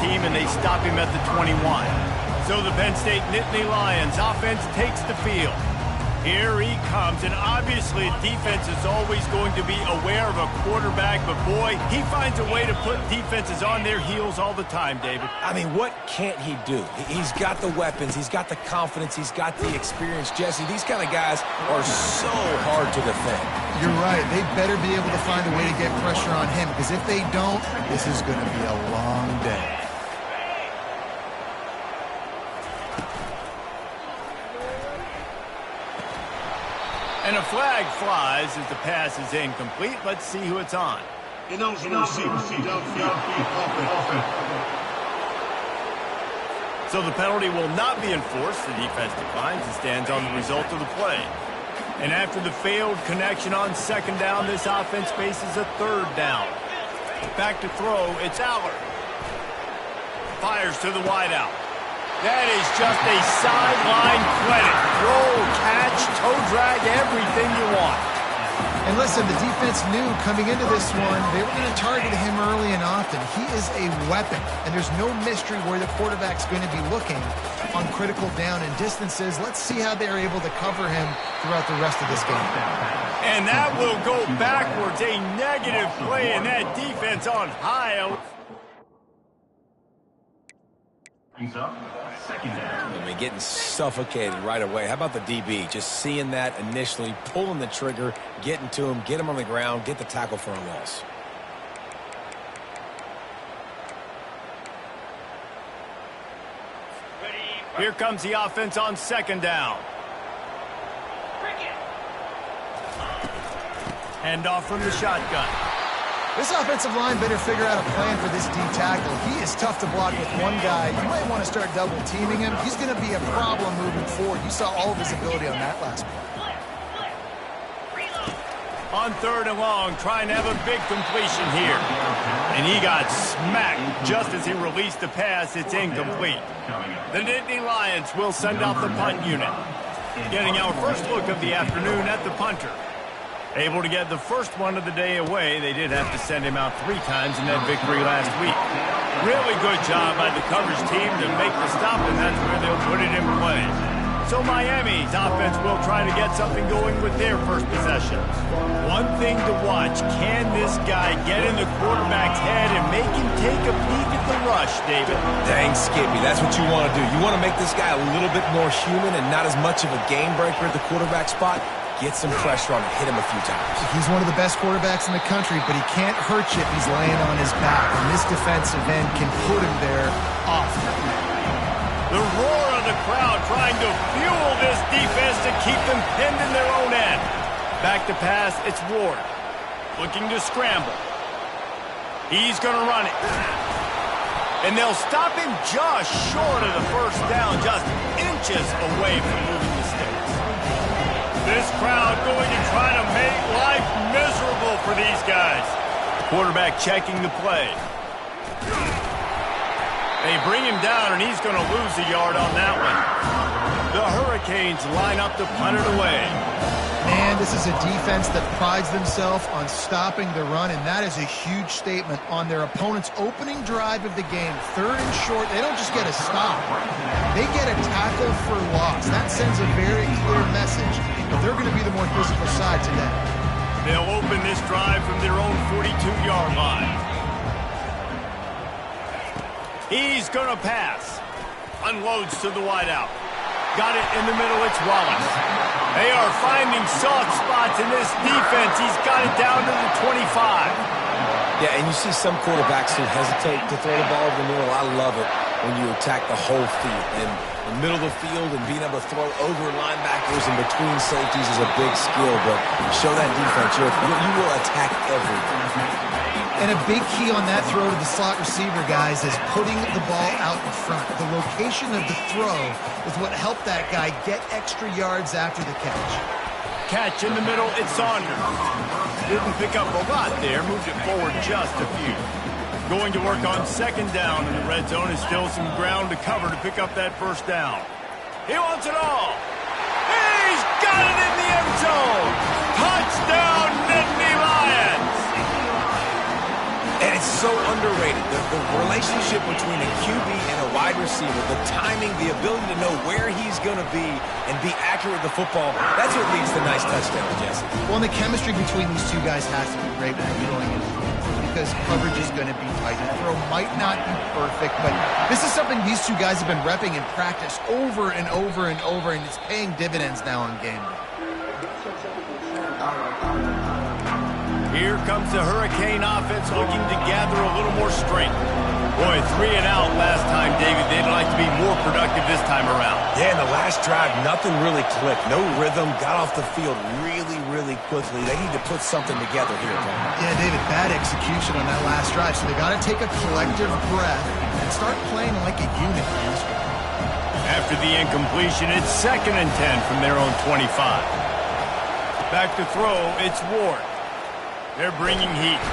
team, and they stop him at the 21. So the Penn State Nittany Lions offense takes the field. Here he comes, and obviously defense is always going to be aware of a quarterback, but boy, he finds a way to put defenses on their heels all the time, David. I mean, what can't he do? He's got the weapons, he's got the confidence, he's got the experience. Jesse, these kind of guys are so hard to defend. You're right. They better be able to find a way to get pressure on him, because if they don't, this is going to be a long day. And a flag flies as the pass is incomplete. Let's see who it's on. So the penalty will not be enforced. The defense declines and stands on the result of the play. And after the failed connection on second down, this offense faces a third down. Back to throw, it's Aller. Fires to the wideout. That is just a sideline credit. Throw, catch, toe drag, everything you want. And listen, the defense knew coming into this one, they were going to target him early and often. He is a weapon, and there's no mystery where the quarterback's going to be looking on critical down and distances. Let's see how they're able to cover him throughout the rest of this game. And that will go backwards. A negative play, and that defense on high. I mean, getting suffocated right away. How about the DB? Just seeing that initially, pulling the trigger, getting to him, get him on the ground, get the tackle for a loss. Here comes the offense on second down. Hand off from the shotgun. This offensive line better figure out a plan for this D tackle. He is tough to block with one guy. You might want to start double teaming him. He's going to be a problem moving forward. You saw all of his ability on that last play. On third and long, trying to have a big completion here. And he got smacked just as he released the pass. It's incomplete. The Nittany Lions will send out the punt unit. Getting our first look of the afternoon at the punter. Able to get the first one of the day away. They did have to send him out 3 times in that victory last week. Really good job by the coverage team to make the stop, and that's where they'll put it in play. So Miami's offense will try to get something going with their first possession. One thing to watch, can this guy get in the quarterback's head and make him take a peek at the rush, David? Dang, Skippy, that's what you want to do. You want to make this guy a little bit more human and not as much of a game breaker at the quarterback spot. Get some pressure on him, hit him a few times. He's one of the best quarterbacks in the country, but he can't hurt you if he's laying on his back. And this defensive end can put him there often. The roar of the crowd trying to fuel this defense to keep them pinned in their own end. Back to pass, it's Ward. Looking to scramble. He's going to run it. And they'll stop him just short of the first down, just inches away from moving the sticks. This crowd going to try to make life miserable for these guys. Quarterback checking the play. They bring him down, and he's going to lose a yard on that one. The Hurricanes line up to punt it away. Man, this is a defense that prides themselves on stopping the run, and that is a huge statement on their opponent's opening drive of the game. Third and short, they don't just get a stop. They get a tackle for loss. That sends a very clear message that they're going to be the more physical side today. They'll open this drive from their own 42-yard line. He's going to pass. Unloads to the wideout. Got it in the middle, it's Wallace. They are finding soft spots in this defense. He's got it down to the 25. Yeah, and you see some quarterbacks who hesitate to throw the ball over the middle. I love it when you attack the whole field. And the middle of the field and being able to throw over linebackers and between safeties is a big skill. But show that defense, you will attack everything. And a big key on that throw to the slot receiver, guys, is putting the ball out in front. The location of the throw is what helped that guy get extra yards after the catch. Catch in the middle, it's Saunders. Didn't pick up a lot there, moved it forward just a few. Going to work on second down in the red zone. Is still some ground to cover to pick up that first down. He wants it all. He's got it in the end zone. Touchdown, Nittany Lions. And it's so underrated. The relationship between a QB and a wide receiver, the timing, the ability to know where he's going to be and be accurate with the football, that's what leads to nice touchdowns, Jesse. Well, and the chemistry between these two guys has to be great, Matt, going into the game because coverage is going to be tight. The throw might not be perfect, but this is something these two guys have been repping in practice over and over and over, and it's paying dividends now on game day. Here comes the Hurricane offense looking to gather a little more strength. Boy, 3 and out last time, David. They'd like to be more productive this time around. Yeah, in the last drive, nothing really clicked. No rhythm, got off the field really, really quickly. They need to put something together here, Tom. Yeah, David, bad execution on that last drive, so they got to take a collective breath and start playing like a unit. After the incompletion, it's 2nd and 10 from their own 25. Back to throw, it's Ward. They're bringing heat.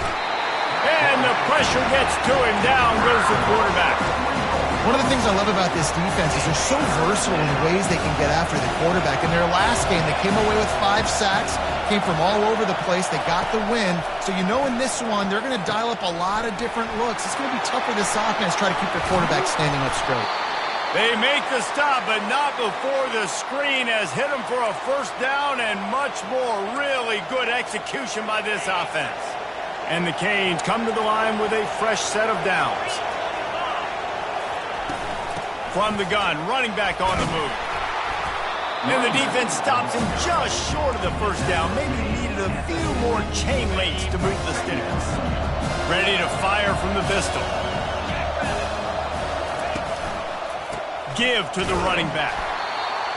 And the pressure gets to him. Down goes the quarterback. One of the things I love about this defense is they're so versatile in the ways they can get after the quarterback. In their last game, they came away with 5 sacks, came from all over the place. They got the win. So you know in this one, they're going to dial up a lot of different looks. It's going to be tough for this offense to try to keep their quarterback standing up straight. They make the stop, but not before the screen has hit them for a first down and much more. Really good execution by this offense. And the Canes come to the line with a fresh set of downs. From the gun, running back on the move. And the defense stops him just short of the first down. Maybe needed a few more chain links to move the sticks. Ready to fire from the pistol. Give to the running back.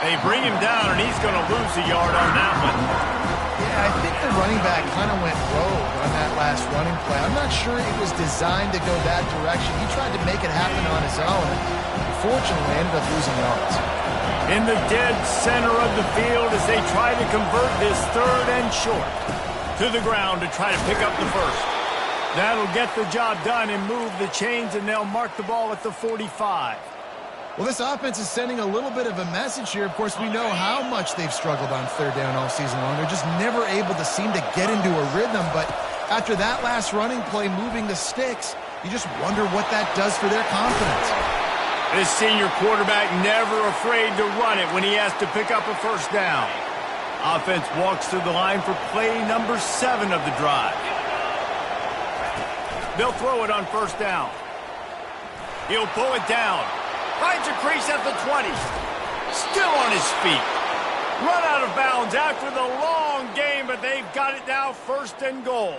They bring him down, and he's going to lose a yard on that one. Yeah, I think the running back kind of went rogue on that last running play. I'm not sure it was designed to go that direction. He tried to make it happen on his own. Unfortunately, ended up losing yards. In the dead center of the field as they try to convert this 3rd and short. To the ground to try to pick up the first. That'll get the job done and move the chains, and they'll mark the ball at the 45. Well, this offense is sending a little bit of a message here. Of course, we know how much they've struggled on 3rd down all season long. They're just never able to seem to get into a rhythm. But after that last running play, moving the sticks, you just wonder what that does for their confidence. This senior quarterback never afraid to run it when he has to pick up a first down. Offense walks through the line for play number 7 of the drive. They'll throw it on first down. He'll pull it down. Finds a crease at the 20. Still on his feet. Run out of bounds after the long game, but they've got it now 1st and goal.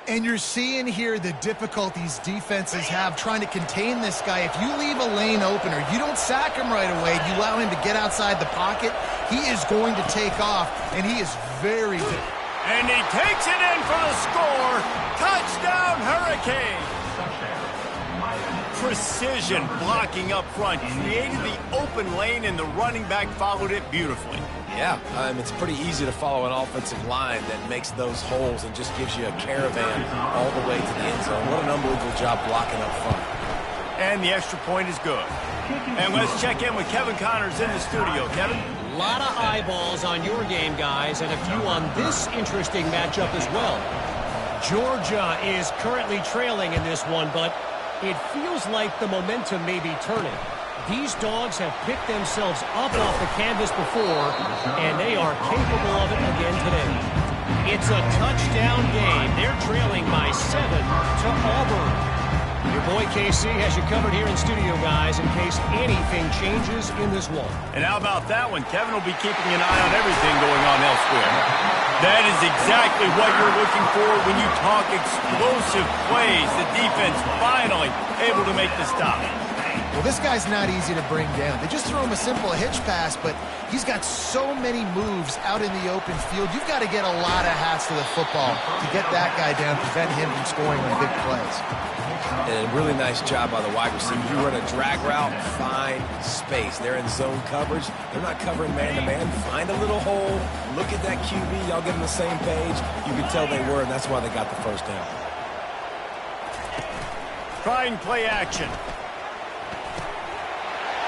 And you're seeing here the difficulties defenses have trying to contain this guy. If you leave a lane open or you don't sack him right away, you allow him to get outside the pocket, he is going to take off, and he is very good. And he takes it in for the score. Touchdown, Hurricane. Precision blocking up front created the open lane, and the running back followed it beautifully. Yeah, it's pretty easy to follow an offensive line that makes those holes and just gives you a caravan all the way to the end zone. What an unbelievable job blocking up front. And the extra point is good. And let's check in with Kevin Connors in the studio. Kevin? A lot of eyeballs on your game, guys, and a few on this interesting matchup as well. Georgia is currently trailing in this one, but it feels like the momentum may be turning. These dogs have picked themselves up off the canvas before, and they are capable of it again today. It's a touchdown game. They're trailing by 7 to Auburn. Your boy KC has you covered here in studio, guys, in case anything changes in this one. And how about that one? Kevin will be keeping an eye on everything going on elsewhere. That is exactly what you're looking for when you talk explosive plays. The defense finally able to make the stop. Well, this guy's not easy to bring down. They just throw him a simple hitch pass, but he's got so many moves out in the open field. You've got to get a lot of hats to the football to get that guy down, prevent him from scoring on big plays. And a really nice job by the wide receiver. You run a drag route, find space. They're in zone coverage. They're not covering man-to-man. Find a little hole. Look at that QB. Y'all get on the same page. You can tell they were, and that's why they got the first down. Trying play action.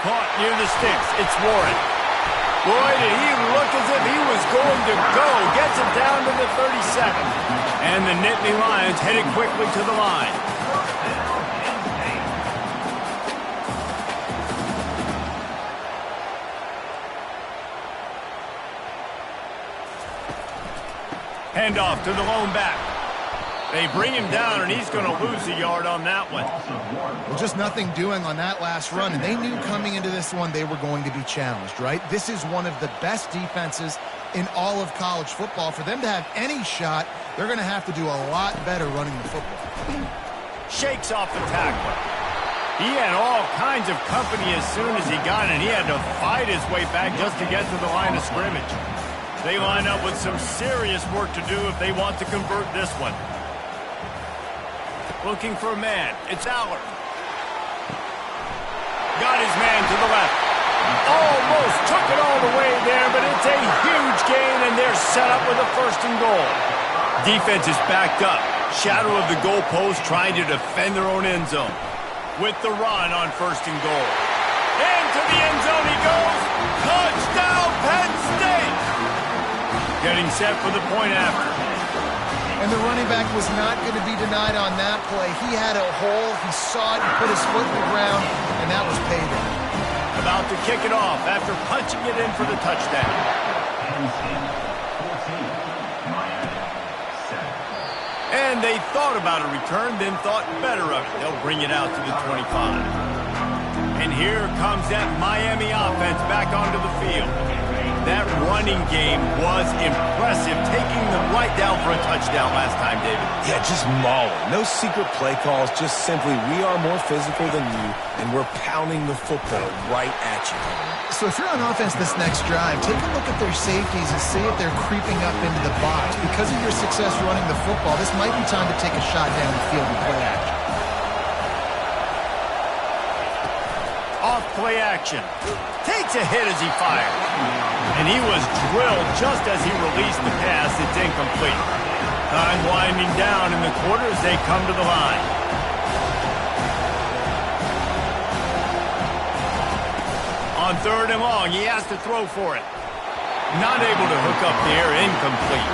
Caught near the sticks. It's Warren. Boy, did he look as if he was going to go. Gets it down to the 37. And the Nittany Lions headed quickly to the line. Handoff to the lone back. They bring him down, and he's going to lose a yard on that one. Well, just nothing doing on that last run, and they knew coming into this one they were going to be challenged, right? This is one of the best defenses in all of college football. For them to have any shot, they're going to have to do a lot better running the football. Shakes off the tackler. He had all kinds of company as soon as he got it, and he had to fight his way back just to get to the line of scrimmage. They line up with some serious work to do if they want to convert this one. Looking for a man. It's Aller. Got his man to the left. Almost took it all the way there, but it's a huge gain, and they're set up with a 1st and goal. Defense is backed up. Shadow of the goalpost trying to defend their own end zone. With the run on 1st and goal. Into the end zone he goes. Touchdown, Penn State! Getting set for the point after. And the running back was not going to be denied on that play. He had a hole, he saw it, he put his foot in the ground, and that was payday. About to kick it off after punching it in for the touchdown. And they thought about a return, then thought better of it. They'll bring it out to the 25. And here comes that Miami offense back onto the field. That running game was impressive, taking them right down for a touchdown last time, David. Yeah, just mauling. No secret play calls, just simply we are more physical than you, and we're pounding the football right at you. So if you're on offense this next drive, take a look at their safeties and see if they're creeping up into the box. Because of your success running the football, this might be time to take a shot down the field and play action. Off play action. Takes a hit as he fired. And he was drilled just as he released the pass. It's incomplete. Time winding down in the quarter as they come to the line. On 3rd and long, he has to throw for it. Not able to hook up there. Incomplete.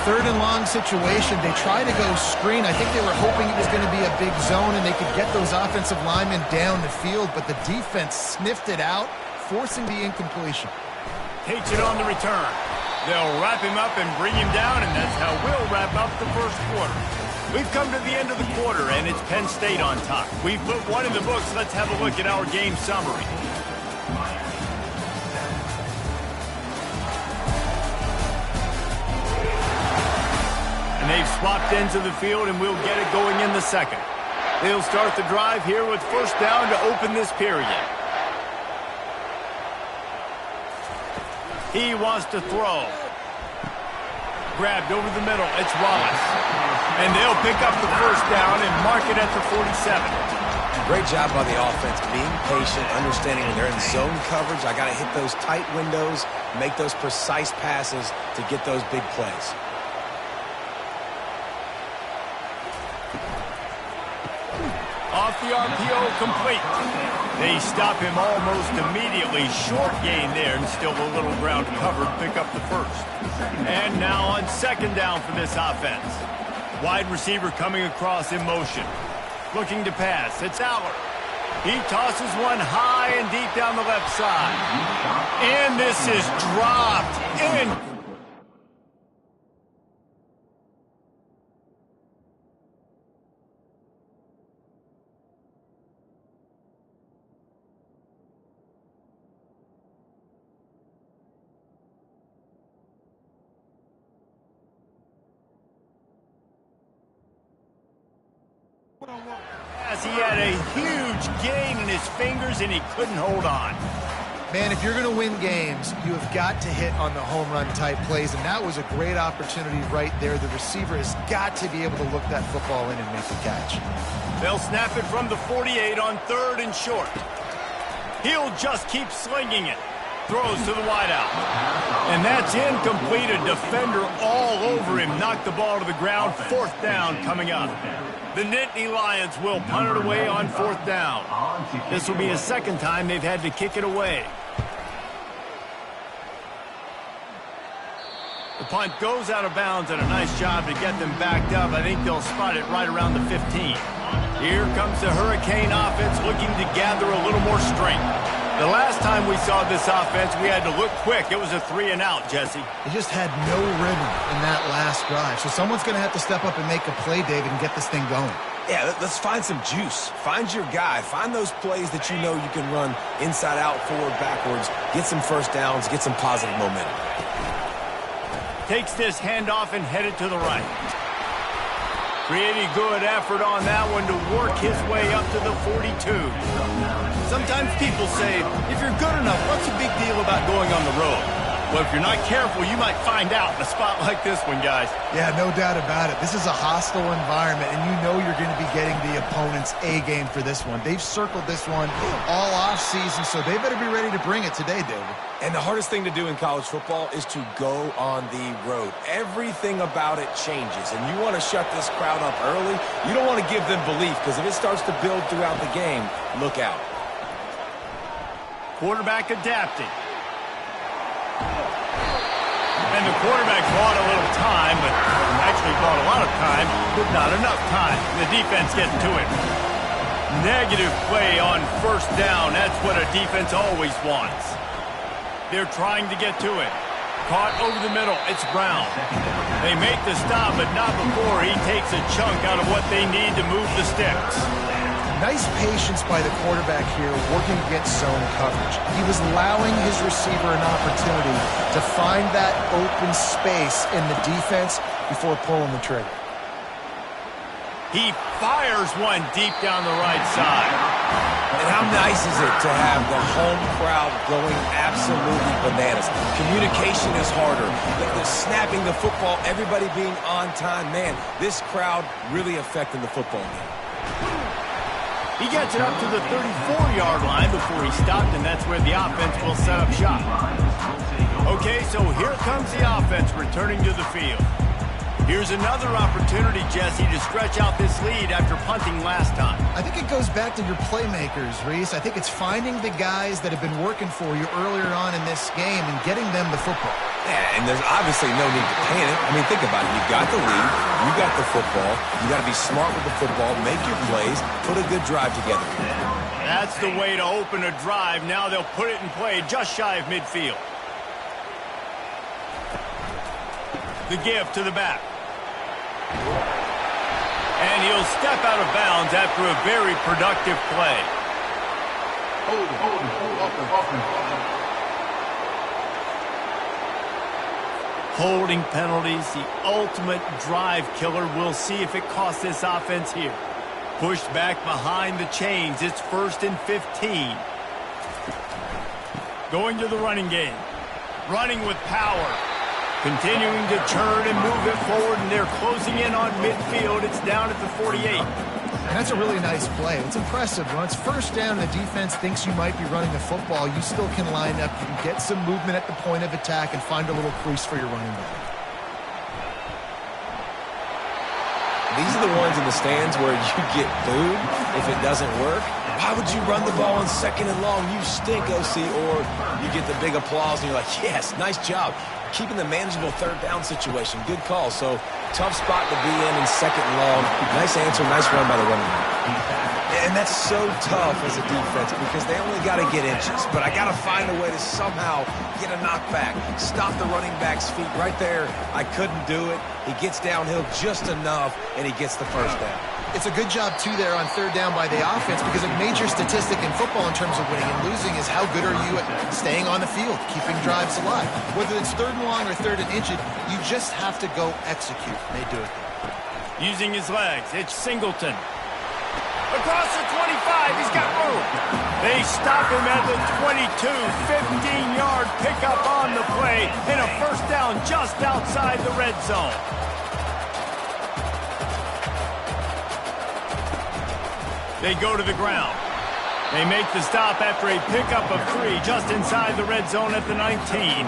3rd and long situation. They try to go screen. I think they were hoping it was going to be a big zone and they could get those offensive linemen down the field, but the defense sniffed it out, forcing the incompletion. Takes it on the return. They'll wrap him up and bring him down, and that's how we'll wrap up the 1st quarter. We've come to the end of the quarter, and it's Penn State on top. We've put one in the books. Let's have a look at our game summary. And they've swapped ends of the field, and we'll get it going in the 2nd. They'll start the drive here with 1st down to open this period. He wants to throw. Grabbed over the middle. It's Wallace. And they'll pick up the 1st down and mark it at the 47. Great job by the offense, being patient, understanding when they're in zone coverage, I got to hit those tight windows, make those precise passes to get those big plays. Off the RPO, complete. They stop him almost immediately. Short gain there, and still a little ground covered. Pick up the 1st. And now on 2nd down for this offense. Wide receiver coming across in motion. Looking to pass. It's Aller. He tosses one high and deep down the left side. And this is dropped in. As he had a huge gain in his fingers and he couldn't hold on. Man, if you're going to win games, you have got to hit on the home run type plays, and that was a great opportunity right there. The receiver has got to be able to look that football in and make the catch. They'll snap it from the 48 on 3rd and short. He'll just keep slinging it. Throws to the wideout. And that's incomplete. A defender all over him. Knocked the ball to the ground. 4th down coming up. The Nittany Lions will punt it away on 4th down. This will be a 2nd time they've had to kick it away. The punt goes out of bounds, and a nice job to get them backed up. I think they'll spot it right around the 15. Here comes the Hurricane offense looking to gather a little more strength. The last time we saw this offense, we had to look quick. It was a 3-and-out, Jesse. They just had no rhythm in that last drive. So someone's going to have to step up and make a play, David, and get this thing going. Yeah, let's find some juice. Find your guy. Find those plays that you know you can run inside out, forward, backwards. Get some first downs. Get some positive momentum. Takes this handoff and headed to the right. Pretty good effort on that one to work his way up to the 42. Sometimes people say, if you're good enough, what's the big deal about going on the road? Well, if you're not careful, you might find out in a spot like this one, guys. Yeah, no doubt about it. This is a hostile environment, and you know you're going to be getting the opponent's A game for this one. They've circled this one all offseason, so they better be ready to bring it today, David. And the hardest thing to do in college football is to go on the road. Everything about it changes, and you want to shut this crowd up early. You don't want to give them belief, because if it starts to build throughout the game, look out. Quarterback adapting. And the quarterback bought a little time, but actually bought a lot of time, but not enough time. The defense gets to it. Negative play on first down. That's what a defense always wants. They're trying to get to it. Caught over the middle. It's Brown. They make the stop, but not before he takes a chunk out of what they need to move the sticks. Nice patience by the quarterback here, working against zone coverage. He was allowing his receiver an opportunity to find that open space in the defense before pulling the trigger. He fires one deep down the right side. And how nice is it to have the home crowd going absolutely bananas? Communication is harder. The snapping the football, everybody being on time. Man, this crowd really affecting the football game. He gets it up to the 34-yard line before he stopped, and that's where the offense will set up shop. Okay, so here comes the offense returning to the field. Here's another opportunity, Jesse, to stretch out this lead after punting last time. I think it goes back to your playmakers, Reese. I think it's finding the guys that have been working for you earlier on in this game and getting them the football. Yeah, and there's obviously no need to panic. I mean, think about it. You've got the lead. You got the football. You got to be smart with the football, make your plays, put a good drive together. That's the way to open a drive. Now they'll put it in play just shy of midfield. The give to the back. And he'll step out of bounds after a very productive play. Holding penalties, the ultimate drive killer. We'll see if it costs this offense here. Pushed back behind the chains. It's 1st and 15. Going to the running game. Running with power. Continuing to turn and move it forward, and they're closing in on midfield. It's down at the 48. And that's a really nice play. It's impressive. When it's first down, the defense thinks you might be running the football. You still can line up. You can get some movement at the point of attack and find a little crease for your running back. These are the ones in the stands where you get booed if it doesn't work. Why would you run the ball on 2nd and long? You stink, OC. Or you get the big applause and you're like, yes, nice job. Keeping the manageable 3rd down situation. Good call. So tough spot to be in 2nd and long. Nice answer. Nice run by the running back. And that's so tough as a defense because they only got to get inches. But I got to find a way to somehow get a knockback. Stop the running back's feet right there. I couldn't do it. He gets downhill just enough, and he gets the first down. It's a good job, too, there on 3rd down by the offense because a major statistic in football in terms of winning and losing is how good are you at staying on the field, keeping drives alive. Whether it's 3rd and long or 3rd and inches, you just have to go execute. They do it. Using his legs, it's Singleton. Across the 25, he's got room. They stop him at the 22, 15-yard pickup on the play, and a first down just outside the red zone. They go to the ground. They make the stop after a pickup of 3 just inside the red zone at the 19.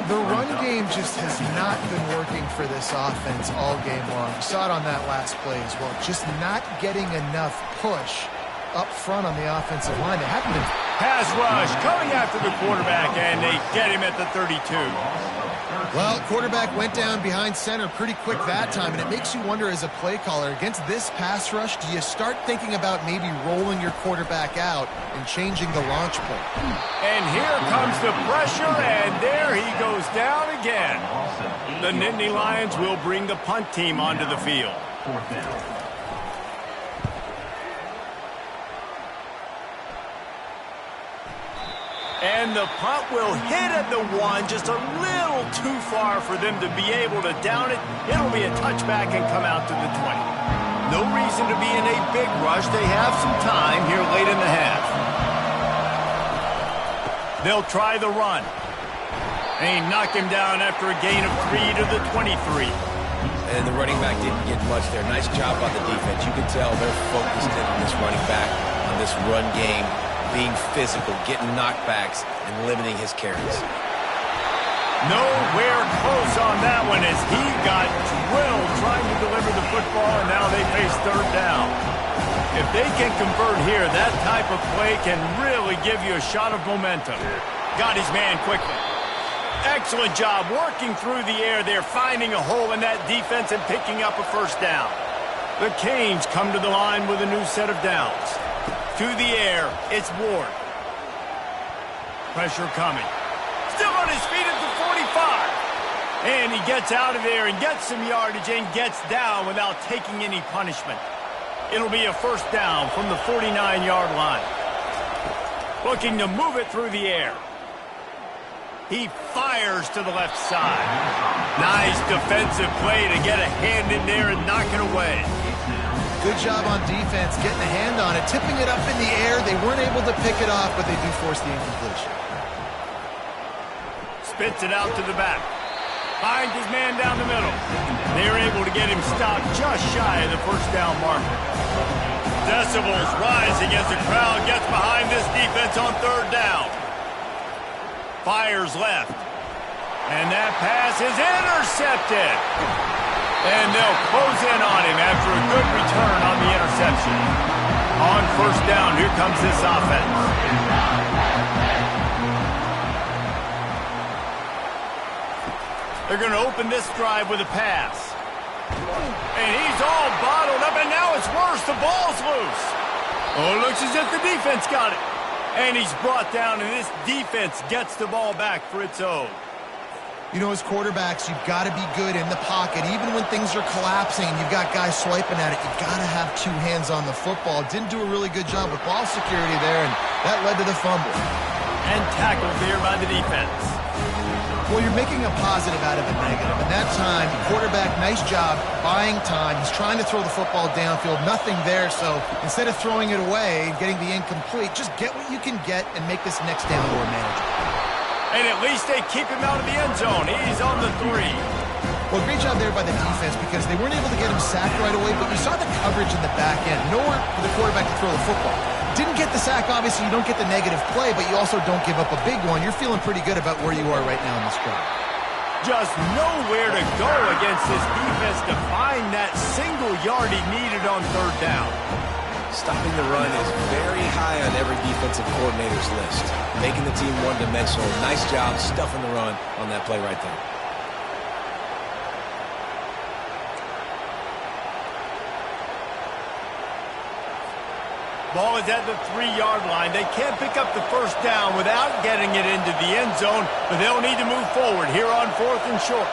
The run game just has not been working for this offense all game long. We saw it on that last play as well. Just not getting enough push up front on the offensive line. They haven't been. Pass rush coming after the quarterback, and they get him at the 32. Well, quarterback went down behind center pretty quick that time, and it makes you wonder as a play caller, against this pass rush, do you start thinking about maybe rolling your quarterback out and changing the launch point? And here comes the pressure, and there he goes down again. The Nittany Lions will bring the punt team onto the field. And the punt will hit at the 1, just a little too far for them to be able to down it. It'll be a touchback and come out to the 20. No reason to be in a big rush. They have some time here late in the half. They'll try the run. They knock him down after a gain of 3 to the 23. And the running back didn't get much there. Nice job by the defense. You can tell they're focused in on this running back, on this run game, being physical, getting knockbacks, and limiting his carries. Nowhere close on that one as he got drilled trying to deliver the football, and now they face third down. If they can convert here, that type of play can really give you a shot of momentum. Got his man quickly. Excellent job working through the air there, finding a hole in that defense and picking up a first down. The Canes come to the line with a new set of downs. To the air, it's Ward. Pressure coming. Still on his feet at the 45. And he gets out of there and gets some yardage and gets down without taking any punishment. It'll be a first down from the 49-yard line. Looking to move it through the air. He fires to the left side. Nice defensive play to get a hand in there and knock it away. Good job on defense, getting a hand on it, tipping it up in the air. They weren't able to pick it off, but they do force the incompletion. Spits it out to the back. Finds his man down the middle. They're able to get him stopped just shy of the first down marker. Decibels rising as the crowd gets behind this defense on third down. Fires left. And that pass is intercepted. And they'll close in on him after a good return on the interception. On first down, here comes this offense. They're going to open this drive with a pass. And he's all bottled up, and now it's worse. The ball's loose. Oh, it looks as if the defense got it. And he's brought down, and this defense gets the ball back for its own. You know, as quarterbacks, you've got to be good in the pocket. Even when things are collapsing, you've got guys swiping at it. You've got to have two hands on the football. Didn't do a really good job with ball security there, and that led to the fumble. And tackled there by the defense. Well, you're making a positive out of a negative. And that time, quarterback, nice job, buying time. He's trying to throw the football downfield. Nothing there, so instead of throwing it away and getting the incomplete, just get what you can get and make this next down more manageable. And at least they keep him out of the end zone. He's on the 3. Well, great job there by the defense because they weren't able to get him sacked right away, but you saw the coverage in the back end. Nowhere for the quarterback to throw the football. Didn't get the sack, obviously. You don't get the negative play, but you also don't give up a big one. You're feeling pretty good about where you are right now in this drive. Just nowhere to go against this defense to find that single yard he needed on third down. Stopping the run is very high on every defensive coordinator's list. Making the team one-dimensional. Nice job stuffing the run on that play right there. Ball is at the 3-yard line. They can't pick up the first down without getting it into the end zone, but they'll need to move forward here on 4th and short.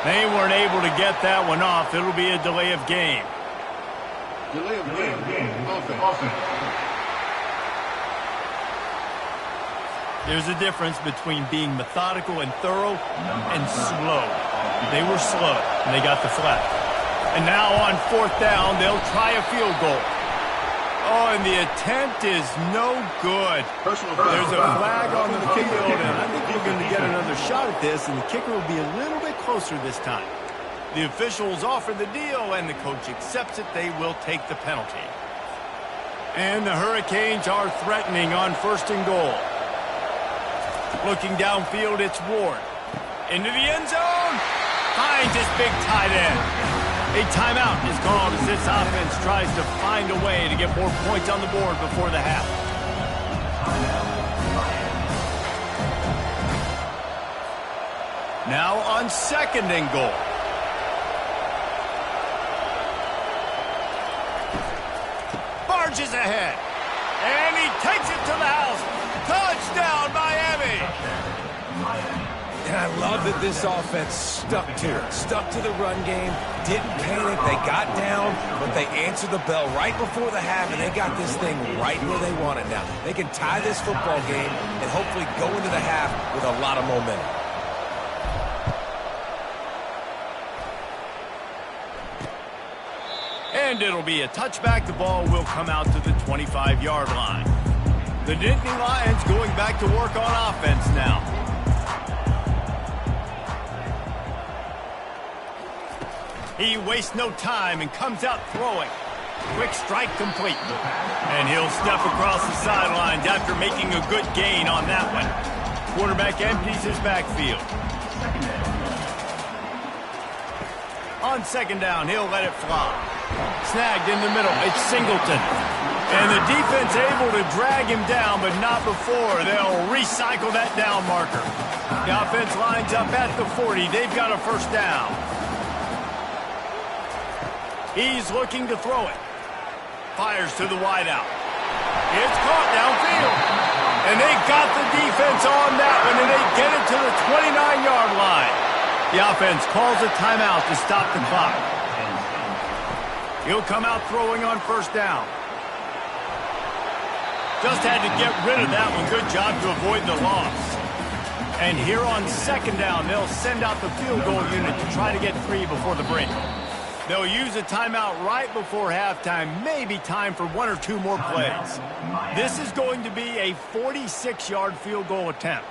They weren't able to get that one off. It'll be a delay of game. Delay of game. Offense. There's a difference between being methodical and thorough and slow. They were slow, and they got the flag. And now on 4th down, they'll try a field goal. Oh, and the attempt is no good. There's a flag on the field, and I think we're going to get another shot at this, and the kicker will be a little bit closer this time. The officials offer the deal, and the coach accepts it. They will take the penalty. And the Hurricanes are threatening on 1st and goal. Looking downfield, it's Ward. Into the end zone. Finds his big tight end. A timeout is called as this offense tries to find a way to get more points on the board before the half. Now on 2nd and goal. Barges ahead. And he takes it to the house. Touchdown, Miami. And I love that this offense stuck to it. Stuck to the run game. Didn't panic. They got down, but they answered the bell right before the half, and they got this thing right where they want it now. They can tie this football game and hopefully go into the half with a lot of momentum. And it'll be a touchback. The ball will come out to the 25-yard line. The Nittany Lions going back to work on offense now. He wastes no time and comes out throwing. Quick strike complete. And he'll step across the sidelines after making a good gain on that one. Quarterback empties his backfield. On 2nd down, he'll let it fly. Snagged in the middle. It's Singleton. And the defense able to drag him down, but not before. They'll recycle that down marker. The offense lines up at the 40. They've got a 1st down. He's looking to throw it. Fires to the wideout. It's caught downfield. And they got the defense on that one, and they get it to the 29-yard line. The offense calls a timeout to stop the clock. He'll come out throwing on 1st down. Just had to get rid of that one. Good job to avoid the loss. And here on 2nd down, they'll send out the field goal unit to try to get 3 before the break. They'll use a timeout right before halftime. Maybe time for 1 or 2 more plays. This is going to be a 46-yard field goal attempt.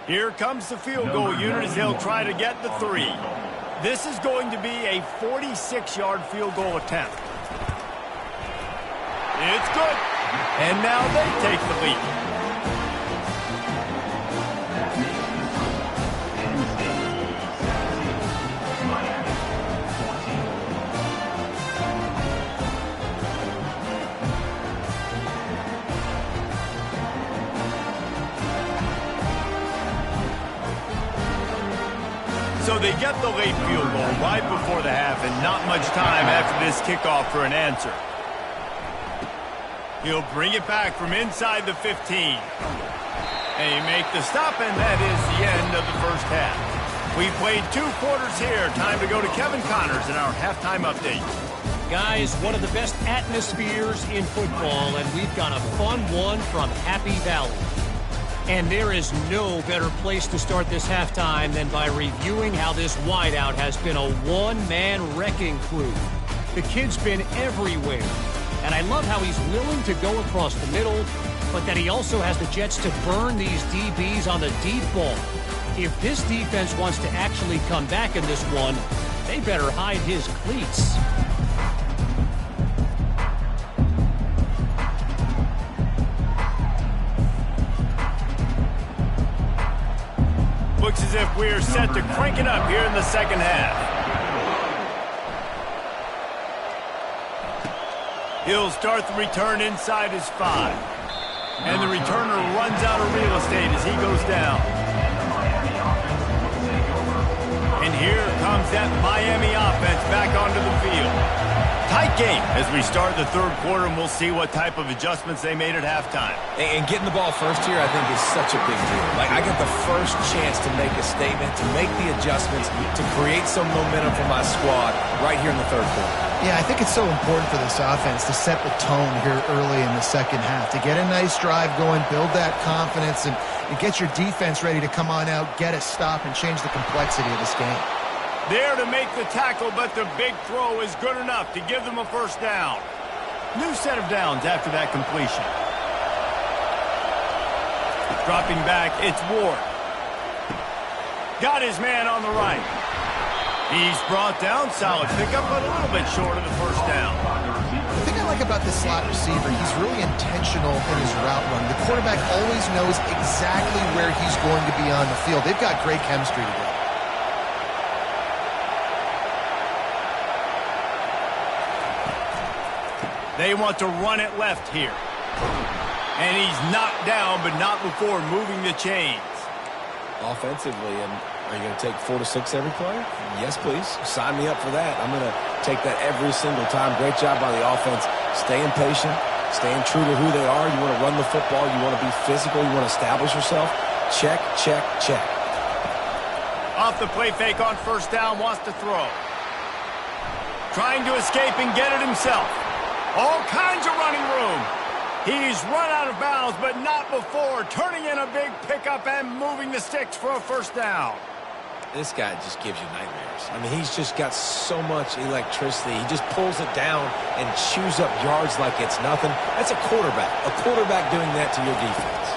Here comes the field goal unit as they'll try to get the 3. This is going to be a 46-yard field goal attempt. It's good. And now they take the lead. So they get the late field goal right before the half, and not much time after this kickoff for an answer. He'll bring it back from inside the 15. And he make the stop, and that is the end of the 1st half. We played 2 quarters here. Time to go to Kevin Connors in our halftime update. Guys, one of the best atmospheres in football, and we've got a fun one from Happy Valley. And there is no better place to start this halftime than by reviewing how this wideout has been a one-man wrecking crew. The kid's been everywhere. And I love how he's willing to go across the middle, but that he also has the Jets to burn these DBs on the deep ball. If this defense wants to actually come back in this one, they better hide his cleats. Looks as if we're set to crank it up here in the 2nd half. He'll start the return inside his 5. And the returner runs out of real estate as he goes down. And here comes that Miami offense back onto the field. Tight game as we start the 3rd quarter, and we'll see what type of adjustments they made at halftime. And getting the ball first here, I think, is such a big deal. Like, I get the first chance to make a statement, to make the adjustments, to create some momentum for my squad right here in the 3rd quarter. Yeah, I think it's so important for this offense to set the tone here early in the 2nd half, to get a nice drive going, build that confidence, and get your defense ready to come on out, get a stop, and change the complexity of this game. There to make the tackle, but the big throw is good enough to give them a 1st down. New set of downs after that completion. Dropping back, it's Ward. Got his man on the right. He's brought down, solid pickup, but a little bit short of the 1st down. The thing I like about this slot receiver, he's really intentional in his route run. The quarterback always knows exactly where he's going to be on the field. They've got great chemistry together. They want to run it left here. And he's knocked down, but not before moving the chains. Offensively, and are you going to take 4 to 6 every play? Yes, please. Sign me up for that. I'm going to take that every single time. Great job by the offense. Staying patient, staying true to who they are. You want to run the football. You want to be physical. You want to establish yourself. Check, check, check. Off the play fake on first down, wants to throw. Trying to escape and get it himself. All kinds of running room. He's run out of bounds, but not before turning in a big pickup and moving the sticks for a first down. This guy just gives you nightmares. I mean, he's just got so much electricity. He just pulls it down and chews up yards like it's nothing. That's a quarterback. A quarterback doing that to your defense.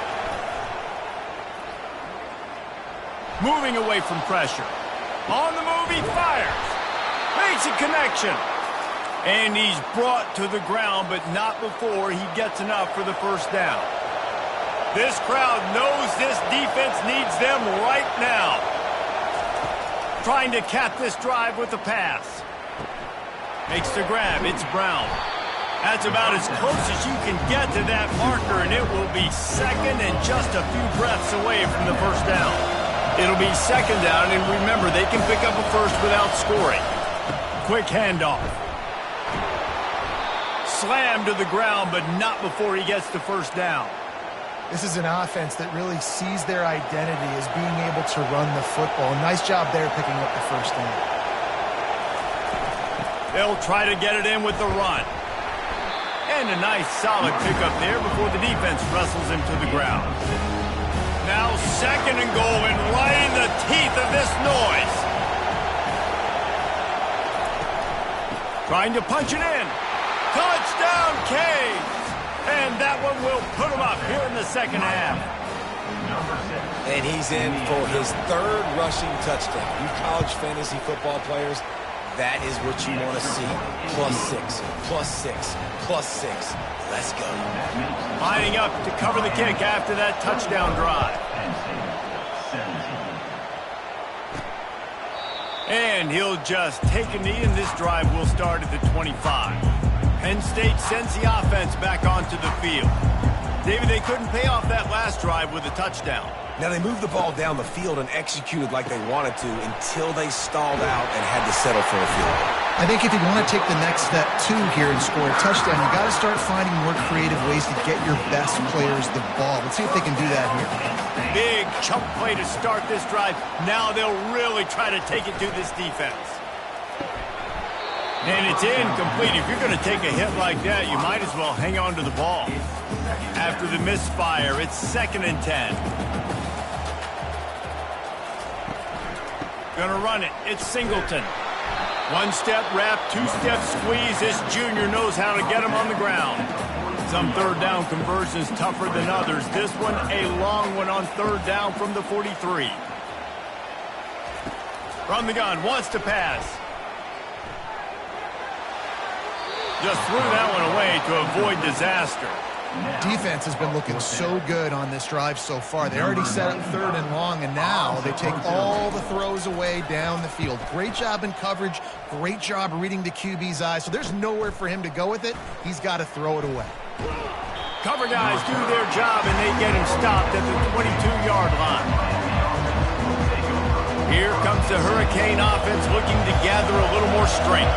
Moving away from pressure. On the move, he fires. Makes a connection. And he's brought to the ground, but not before he gets enough for the first down. This crowd knows this defense needs them right now. Trying to cap this drive with a pass. Makes the grab. It's Brown. That's about as close as you can get to that marker, and it will be second and just a few breaths away from the first down. It'll be second down, and remember, they can pick up a first without scoring. Quick handoff. Slammed to the ground, but not before he gets the first down. This is an offense that really sees their identity as being able to run the football. Nice job there picking up the first down. They'll try to get it in with the run. And a nice solid pickup there before the defense wrestles him to the ground. Now second and goal, and right in the teeth of this noise. Trying to punch it in. Touchdown, Canes! And that one will put him up here in the second half. And he's in for his third rushing touchdown. You college fantasy football players, that is what you want to see. +6, +6, +6. Let's go. Lining up to cover the kick after that touchdown drive. And he'll just take a knee, and this drive will start at the 25. Penn State sends the offense back onto the field. David, they couldn't pay off that last drive with a touchdown. Now, they moved the ball down the field and executed like they wanted to until they stalled out and had to settle for a field goal. I think if you want to take the next step, too, here and score a touchdown, you got to start finding more creative ways to get your best players the ball. Let's see if they can do that here. Big chunk play to start this drive. Now they'll really try to take it to this defense. And it's incomplete. If you're going to take a hit like that, you might as well hang on to the ball. After the misfire, it's 2nd and 10. Gonna run it. It's Singleton. One-step wrap, two-step squeeze. This junior knows how to get him on the ground. Some third down conversions tougher than others. This one, a long one on third down from the 43. From the gun, wants to pass. Just threw that one away to avoid disaster. Defense has been looking so good on this drive so far. They already set up 3rd and long, and now they take all the throws away down the field. Great job in coverage. Great job reading the QB's eyes. So there's nowhere for him to go with it. He's got to throw it away. Cover guys do their job, and they get him stopped at the 22-yard line. Here comes the Hurricane offense looking to gather a little more strength.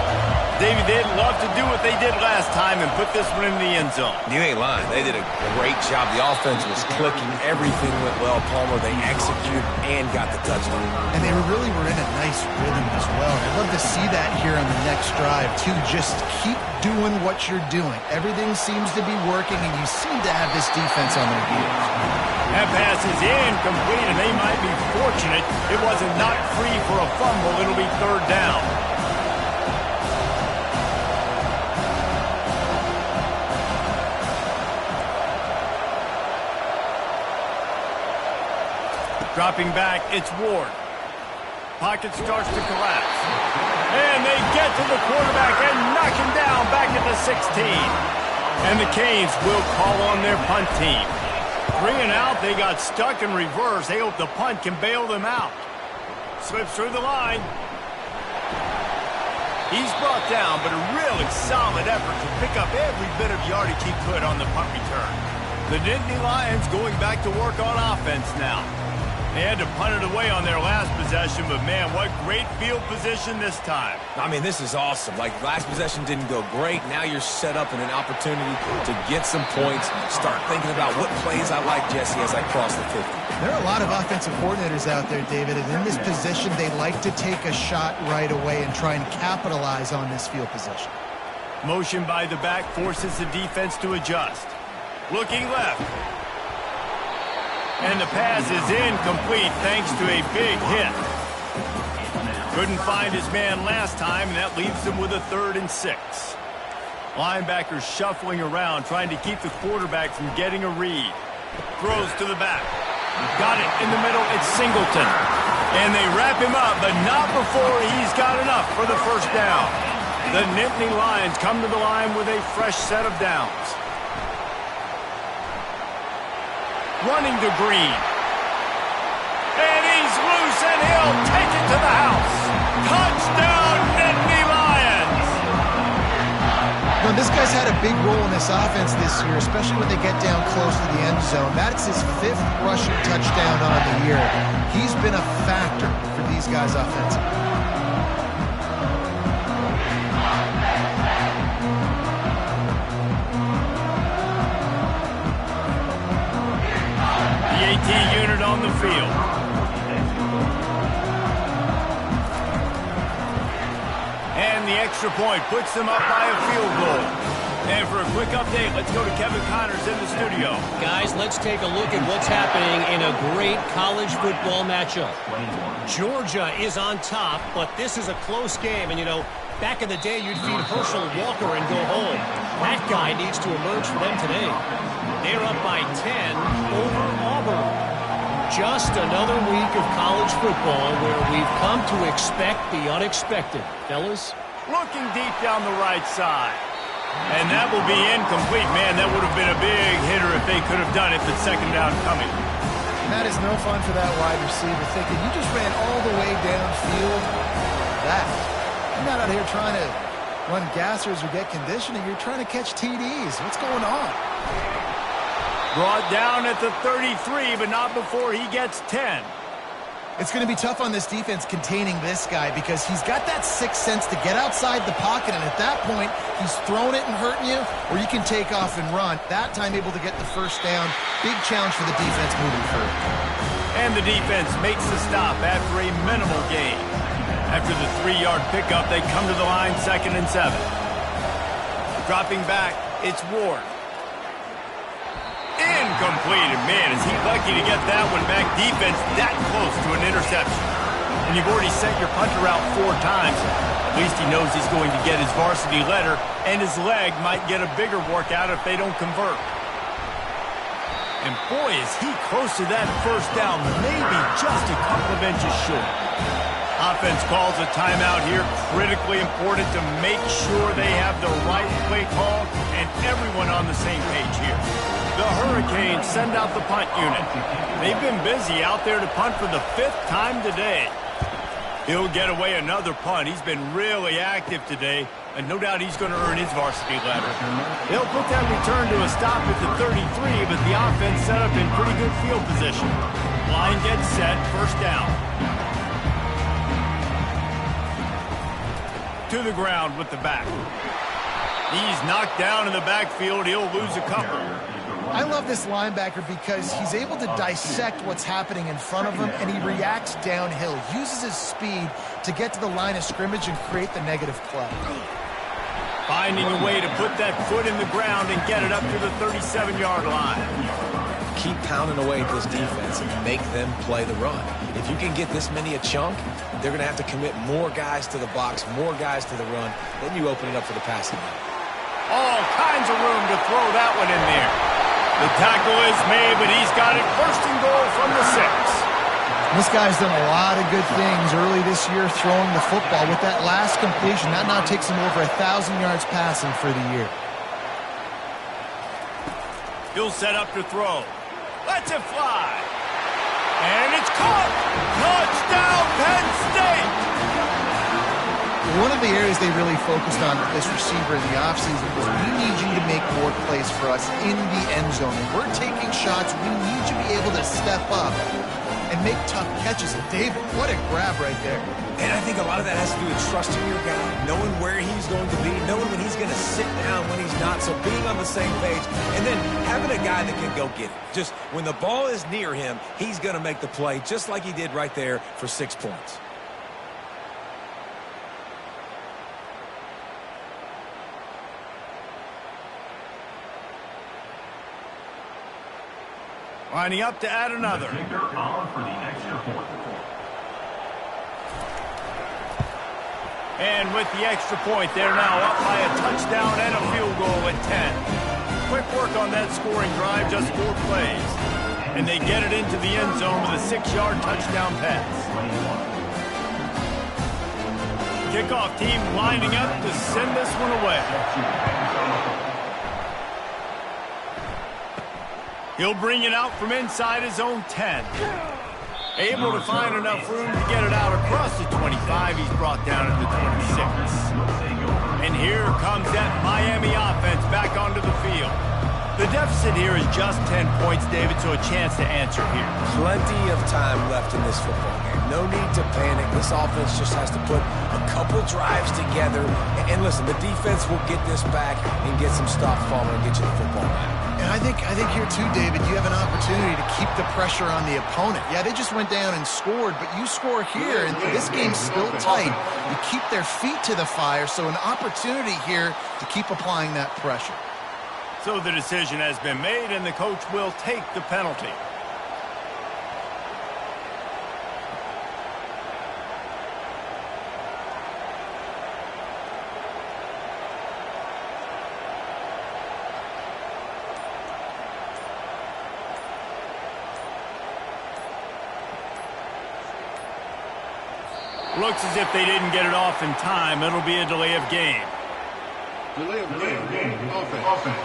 David, they'd love to do what they did last time and put this one in the end zone. You ain't lying. They did a great job. The offense was clicking. Everything went well, Palmer. They executed and got the touchdown. And they really were in a nice rhythm as well. I'd love to see that here on the next drive, too. Just keep doing what you're doing. Everything seems to be working, and you seem to have this defense on their heels. That pass is incomplete, and they might be fortunate it wasn't knocked free for a fumble. It'll be 3rd down. Dropping back, it's Ward. Pocket starts to collapse. And they get to the quarterback and knock him down back at the 16. And the Canes will call on their punt team. 3 and out, they got stuck in reverse. They hope the punt can bail them out. Slips through the line. He's brought down, but a really solid effort to pick up every bit of yardage he could on the punt return. The Nittany Lions going back to work on offense now. They had to punt it away on their last possession, but man, what great field position this time. I mean, this is awesome. Like, last possession didn't go great. Now you're set up in an opportunity to get some points. Start thinking about what plays I like, Jesse, as I cross the 50. There are a lot of offensive coordinators out there, David, and in this position, they like to take a shot right away and try and capitalize on this field position. Motion by the back forces the defense to adjust. Looking left. And the pass is incomplete thanks to a big hit. Couldn't find his man last time, and that leaves him with a 3rd and 6. Linebackers shuffling around, trying to keep the quarterback from getting a read. Throws to the back. Got it in the middle. It's Singleton. And they wrap him up, but not before he's got enough for the first down. The Nittany Lions come to the line with a fresh set of downs. Running to Green. And he's loose, and he'll take it to the house. Touchdown, Nittany Lions! Well, this guy's had a big role in this offense this year, especially when they get down close to the end zone. That's his 5th rushing touchdown on the year. He's been a factor for these guys offensively. The AT unit on the field. And the extra point puts them up by a field goal. And for a quick update, let's go to Kevin Connors in the studio. Guys, let's take a look at what's happening in a great college football matchup. Georgia is on top, but this is a close game. And, you know, back in the day, you'd feed Herschel Walker and go home. That guy needs to emerge for them today. They're up by 10 over Auburn. Just another week of college football where we've come to expect the unexpected. Fellas? Looking deep down the right side. And that will be incomplete. Man, that would have been a big hitter if they could have done it, but second down coming. And that is no fun for that wide receiver, thinking you just ran all the way downfield. You're not out here trying to run gassers or get conditioning. You're trying to catch TDs. What's going on? Brought down at the 33, but not before he gets 10. It's going to be tough on this defense containing this guy because he's got that sixth sense to get outside the pocket, and at that point, he's throwing it and hurting you, or you can take off and run. That time able to get the first down. Big challenge for the defense moving forward. And the defense makes the stop after a minimal gain. After the 3-yard pickup, they come to the line 2nd and 7. Dropping back, it's Ward. Incomplete, and man, is he lucky to get that one back. Defense that close to an interception. And you've already sent your punter out 4 times. At least he knows he's going to get his varsity letter, and his leg might get a bigger workout if they don't convert. And boy, is he close to that first down, maybe just a couple of inches short. Offense calls a timeout here. Critically important to make sure they have the right play call and everyone on the same page here. The Hurricanes send out the punt unit. They've been busy out there to punt for the 5th time today. He'll get away another punt. He's been really active today, and no doubt he's going to earn his varsity letter. They'll put that return to a stop at the 33, but the offense set up in pretty good field position. Line gets set, first down. To the ground with the back. He's knocked down in the backfield. He'll lose a couple. I love this linebacker because he's able to dissect what's happening in front of him, and he reacts downhill, uses his speed to get to the line of scrimmage and create the negative play. Finding a way to put that foot in the ground and get it up to the 37-yard line. Keep pounding away at this defense and make them play the run. If you can get this many a chunk, they're going to have to commit more guys to the box, more guys to the run. Then you open it up for the passing game. All kinds of room to throw that one in there. The tackle is made, but he's got it first and goal from the 6. This guy's done a lot of good things early this year throwing the football. With that last completion, that now takes him over 1,000 yards passing for the year. He'll set up to throw. Lets it fly. And it's caught. Touchdown, Penn State. One of the areas they really focused on with this receiver in the offseason was, we need you to make more plays for us in the end zone. When we're taking shots, we need you to be able to step up and make tough catches. And David, what a grab right there. And I think a lot of that has to do with trusting your guy, knowing where he's going to be, knowing when he's going to sit down, when he's not. So being on the same page, and then having a guy that can go get it. Just when the ball is near him, he's going to make the play, just like he did right there for 6 points. Lining up to add another. And with the extra point, they're now up by a touchdown and a field goal at 10. Quick work on that scoring drive, just 4 plays. And they get it into the end zone with a 6-yard touchdown pass. Kickoff team lining up to send this one away. He'll bring it out from inside his own 10. Able to find enough room to get it out across the 25. He's brought down at the 26. And here comes that Miami offense back onto the field. The deficit here is just 10 points, David, so a chance to answer here. Plenty of time left in this football game. No need to panic. This offense just has to put a couple drives together. And listen, the defense will get this back and get some stops falling and get you the football back. And I think here too, David, you have an opportunity to keep the pressure on the opponent. Yeah, they just went down and scored, but you score here, and this game's still tight. You keep their feet to the fire, so an opportunity here to keep applying that pressure. So the decision has been made, and the coach will take the penalty. Looks as if they didn't get it off in time. It'll be a delay of game. Delay of game. Offense.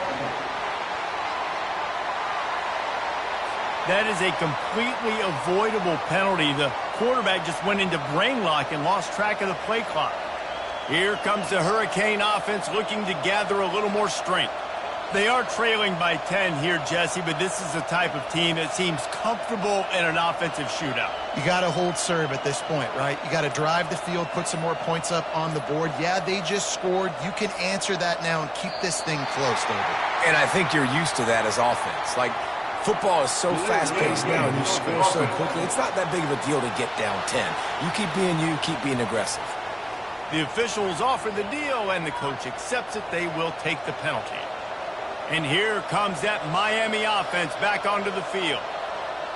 That is a completely avoidable penalty. The quarterback just went into brain lock and lost track of the play clock. Here comes the Hurricane offense looking to gather a little more strength. They are trailing by 10 here, Jesse, but this is the type of team that seems comfortable in an offensive shootout. You got to hold serve at this point, right? You got to drive the field, put some more points up on the board. Yeah, they just scored. You can answer that now and keep this thing close, David. And I think you're used to that as offense. Like, football is so fast-paced now and you score so quickly. It's not that big of a deal to get down 10. You keep being aggressive. The officials offer the deal, and the coach accepts it. They will take the penalty. And here comes that Miami offense back onto the field.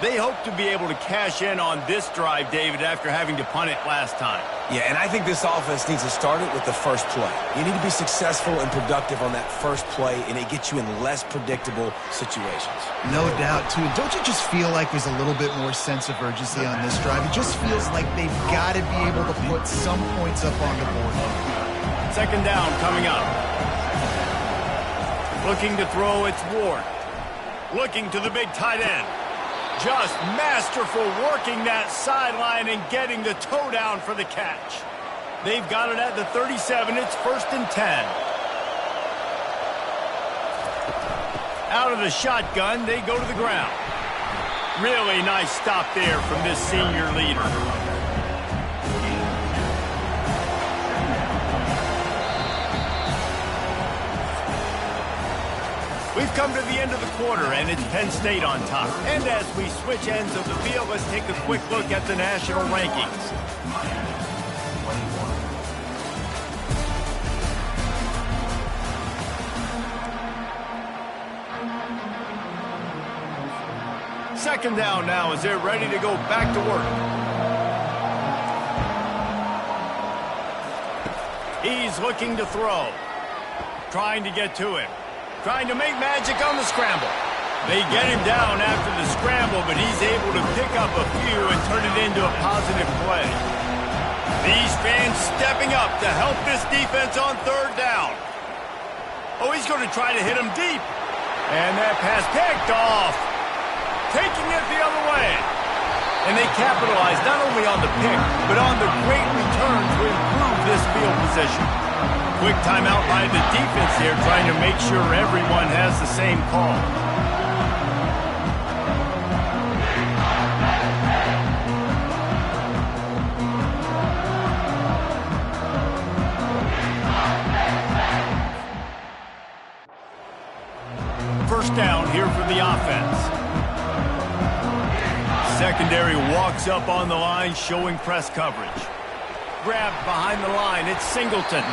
They hope to be able to cash in on this drive, David, after having to punt it last time. Yeah, and I think this offense needs to start it with the first play. You need to be successful and productive on that first play, and it gets you in less predictable situations. No doubt, too. Don't you just feel like there's a little bit more sense of urgency on this drive? It just feels like they've got to be able to put some points up on the board. Second down coming up. Looking to throw, it's Ward. Looking to the big tight end. Just masterful working that sideline and getting the toe down for the catch. They've got it at the 37. It's 1st and 10. Out of the shotgun, they go to the ground. Really nice stop there from this senior leader. We've come to the end of the quarter, and it's Penn State on top. And as we switch ends of the field, let's take a quick look at the national rankings. Second down now as they're ready to go back to work. He's looking to throw. Trying to get to him. Trying to make magic on the scramble. They get him down after the scramble, but he's able to pick up a few and turn it into a positive play. These fans stepping up to help this defense on third down. Oh, he's going to try to hit him deep. And that pass picked off. Taking it the other way. And they capitalized not only on the pick, but on the great return to improve this field position. Quick timeout by the defense here, trying to make sure everyone has the same call. First down here for the offense. Secondary walks up on the line, showing press coverage. Grabbed behind the line, it's Singleton.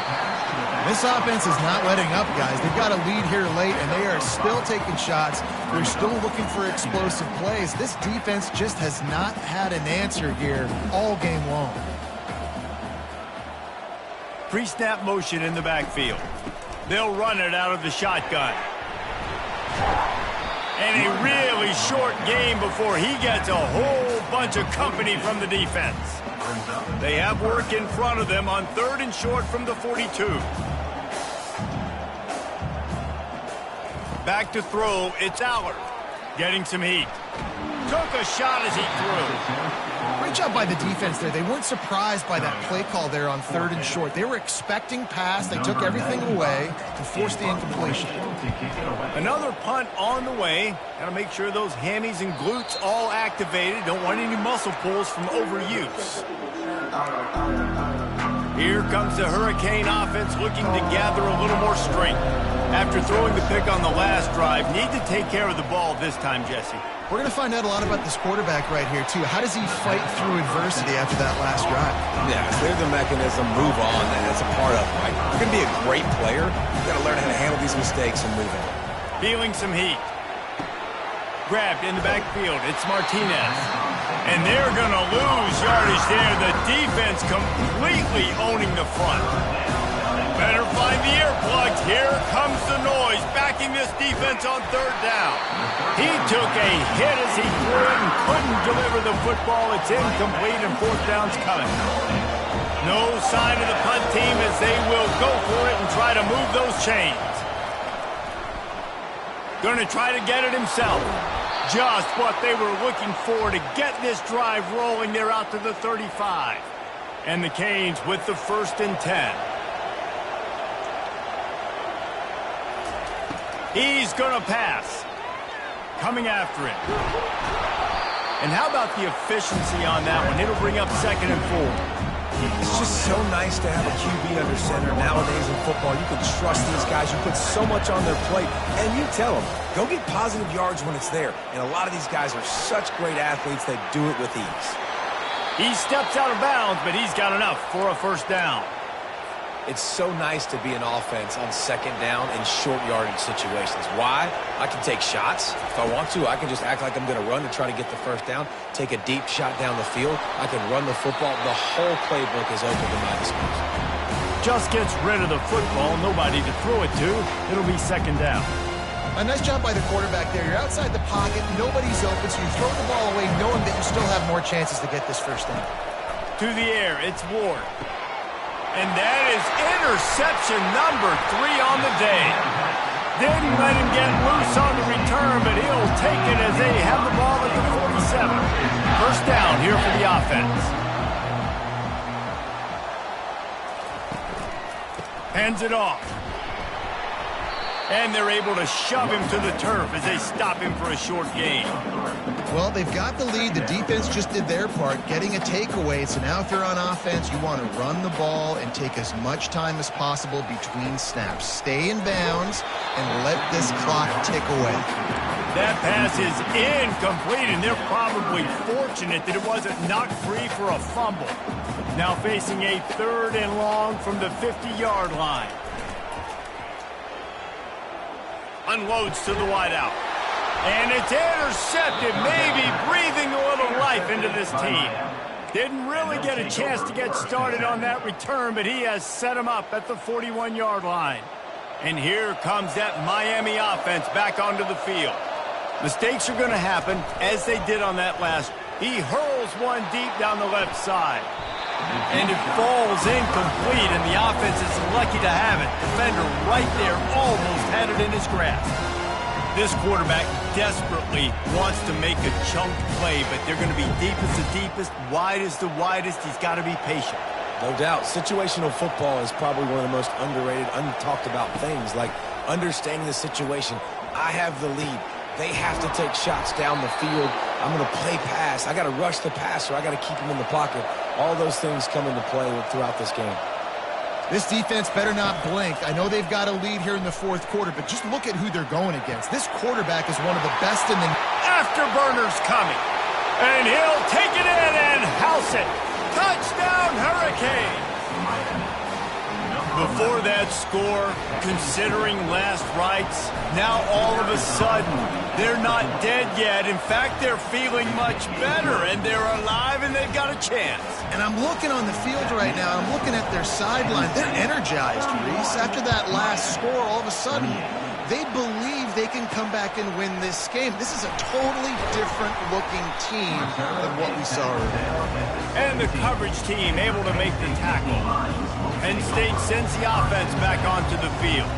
This offense is not letting up, guys. They've got a lead here late, and they are still taking shots. They're still looking for explosive plays. This defense just has not had an answer here all game long. Pre-snap motion in the backfield. They'll run it out of the shotgun. And a really short game before he gets a whole bunch of company from the defense. They have work in front of them on 3rd and short from the 42. Back to throw, it's Allard. Getting some heat. Took a shot as he threw. Great job by the defense there. They weren't surprised by that play call there on 3rd and short. They were expecting pass. They took everything away to force the incompletion. Another punt on the way. Got to make sure those hammies and glutes all activated. Don't want any muscle pulls from overuse. Here comes the Hurricane offense looking to gather a little more strength. After throwing the pick on the last drive, need to take care of the ball this time, Jesse. We're going to find out a lot about this quarterback right here, too. How does he fight through adversity after that last drive? Yeah, clear the mechanism, move on, and that's a part of it, right? You're going to be a great player. You've got to learn how to handle these mistakes and move on. Feeling some heat. Grabbed in the backfield. It's Martinez. And they're going to lose yardage there. The defense completely owning the front. Better find the earplugs. Here comes the noise, backing this defense on 3rd down. He took a hit as he threw it and couldn't deliver the football. It's incomplete and 4th down's coming. No sign of the punt team as they will go for it and try to move those chains. Going to try to get it himself. Just what they were looking for to get this drive rolling. They're out to the 35. And the Canes with the 1st and 10. He's going to pass. Coming after it. And how about the efficiency on that one? It'll bring up 2nd and 4. It's just so nice to have a QB under center. Nowadays in football, you can trust these guys. You put so much on their plate, and you tell them, go get positive yards when it's there. And a lot of these guys are such great athletes, they do it with ease. He steps out of bounds, but he's got enough for a 1st down. It's so nice to be an offense on 2nd down in short yardage situations. Why? I can take shots. If I want to, I can just act like I'm going to run to try to get the 1st down, take a deep shot down the field. I can run the football. The whole playbook is open to my disposal. Just gets rid of the football, nobody to throw it to. It'll be 2nd down. A nice job by the quarterback there. You're outside the pocket, nobody's open, so you throw the ball away knowing that you still have more chances to get this 1st down. To the air, it's Ward. And that is interception number 3 on the day. Didn't let him get loose on the return, but he'll take it as they have the ball at the 47. 1st down here for the offense. Hands it off. And they're able to shove him to the turf as they stop him for a short gain. Well, they've got the lead. The defense just did their part, getting a takeaway. So now if they're on offense, you want to run the ball and take as much time as possible between snaps. Stay in bounds and let this clock tick away. That pass is incomplete, and they're probably fortunate that it wasn't knocked free for a fumble. Now facing a 3rd and long from the 50-yard line. Unloads to the wideout. And it's intercepted, maybe breathing a little life into this team. Didn't really get a chance to get started on that return, but he has set him up at the 41-yard line. And here comes that Miami offense back onto the field. Mistakes are going to happen, as they did on that last. He hurls one deep down the left side. And it falls incomplete, and the offense is lucky to have it. Defender right there almost had it in his grasp. This quarterback desperately wants to make a chunk play, but they're going to be deep as the deepest, wide as the widest. He's got to be patient. No doubt. Situational football is probably one of the most underrated, untalked about things, like understanding the situation. I have the lead. They have to take shots down the field. I'm going to play pass. I got to rush the passer. I got to keep him in the pocket. All those things come into play throughout this game. This defense better not blink. I know they've got a lead here in the fourth quarter, but just look at who they're going against. This quarterback is one of the best in the... Afterburner's coming. And he'll take it in and house it. Touchdown, Hurricane. Before that score, considering last rites, now all of a sudden, they're not dead yet. In fact, they're feeling much better, and they're alive, and they've got a chance. And I'm looking on the field right now. I'm looking at their sideline. They're energized, Reese. After that last score, all of a sudden, they believe they can come back and win this game. This is a totally different-looking team than what we saw earlier. And the coverage team able to make the tackle. Penn State sends the offense back onto the field.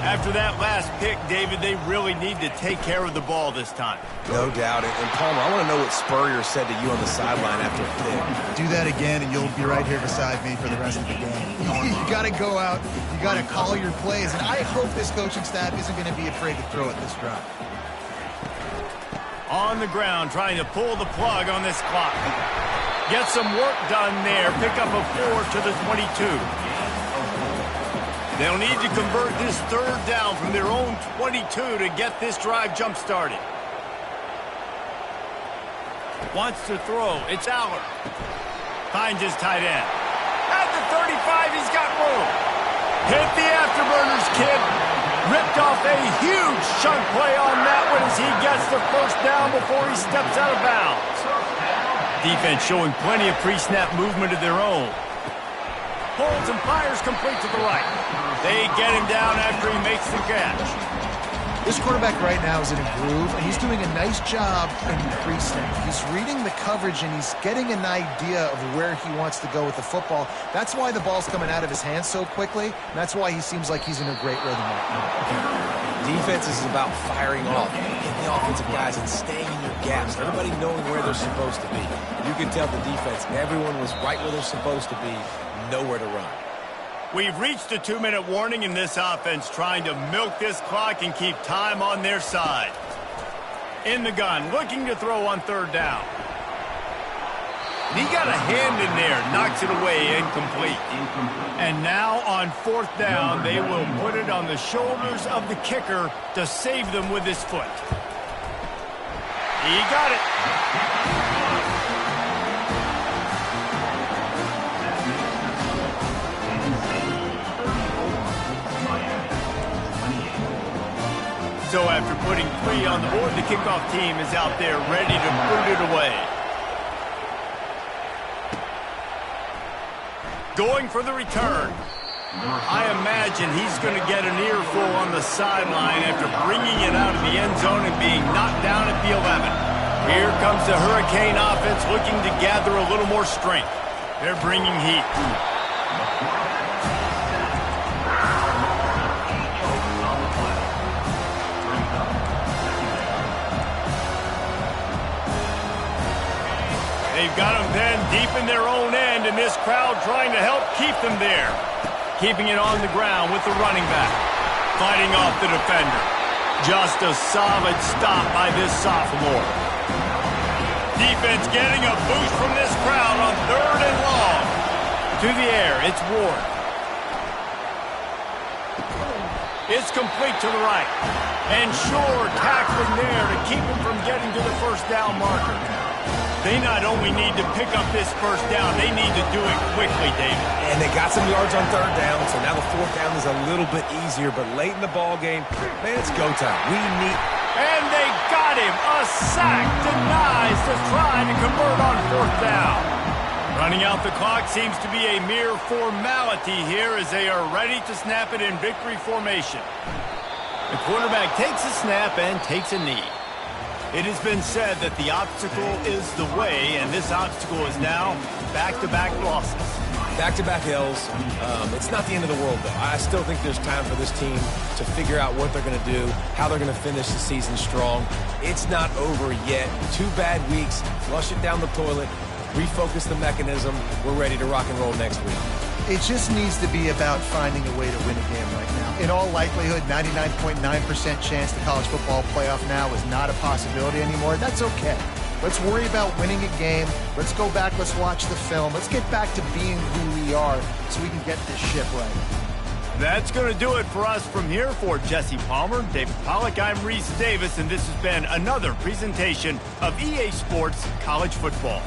After that last pick, David, they really need to take care of the ball this time. No doubt. And Palmer, I want to know what Spurrier said to you on the sideline after a pick. Do that again, and you'll be right here beside me for the rest of the game. You got to go out. You got to call your plays. And I hope this coaching staff isn't going to be afraid to throw at this drive. On the ground, trying to pull the plug on this clock. Get some work done there. Pick up a 4 to the 22. They'll need to convert this third down from their own 22 to get this drive jump-started. Wants to throw. It's Aller. Finds his tight end. At the 35, he's got room. Hit the afterburners, kid. Ripped off a huge chunk play on that one as he gets the first down before he steps out of bounds. Defense showing plenty of pre-snap movement of their own. Holds and fires complete to the right. They get him down after he makes the catch. This quarterback right now is in a groove, and he's doing a nice job in pre-snap. He's reading the coverage, and he's getting an idea of where he wants to go with the football. That's why the ball's coming out of his hands so quickly, and that's why he seems like he's in a great rhythm right now. Defense is about firing off, hitting the offensive guys and staying in your gaps. Everybody knowing where they're supposed to be. You can tell the defense, everyone was right where they're supposed to be, nowhere to run. We've reached a 2-minute warning in this offense, trying to milk this clock and keep time on their side. In the gun, looking to throw on third down. He got a hand in there, knocks it away, incomplete. And now on fourth down, they will put it on the shoulders of the kicker to save them with his foot. He got it. So after putting 3 on the board, the kickoff team is out there ready to boot it away. Going for the return. I imagine he's going to get an earful on the sideline after bringing it out of the end zone and being knocked down at the 11. Here comes the Hurricane offense looking to gather a little more strength. They're bringing heat. They've got them then deep in their own end, and this crowd trying to help keep them there. Keeping it on the ground with the running back. Fighting off the defender. Just a solid stop by this sophomore. Defense getting a boost from this crowd on third and long. To the air, it's Ward. It's complete to the right. And Shore tackling there to keep him from getting to the first down marker. They not only need to pick up this first down, they need to do it quickly, David. And they got some yards on third down, so now the fourth down is a little bit easier. But late in the ball game, man, it's go time. We need... And they got him. A sack denies to try to convert on fourth down. Running out the clock seems to be a mere formality here as they are ready to snap it in victory formation. The quarterback takes a snap and takes a knee. It has been said that the obstacle is the way, and this obstacle is now back-to-back losses. Back-to-back L's. It's not the end of the world, though. I still think there's time for this team to figure out what they're going to do, how they're going to finish the season strong. It's not over yet. 2 bad weeks. Flush it down the toilet. Refocus the mechanism. We're ready to rock and roll next week. It just needs to be about finding a way to win a game right now. In all likelihood, 99.9% chance the college football playoff now is not a possibility anymore. That's okay. Let's worry about winning a game. Let's go back. Let's watch the film. Let's get back to being who we are so we can get this ship right. That's going to do it for us from here. For Jesse Palmer, David Pollack, I'm Reese Davis, and this has been another presentation of EA Sports College Football.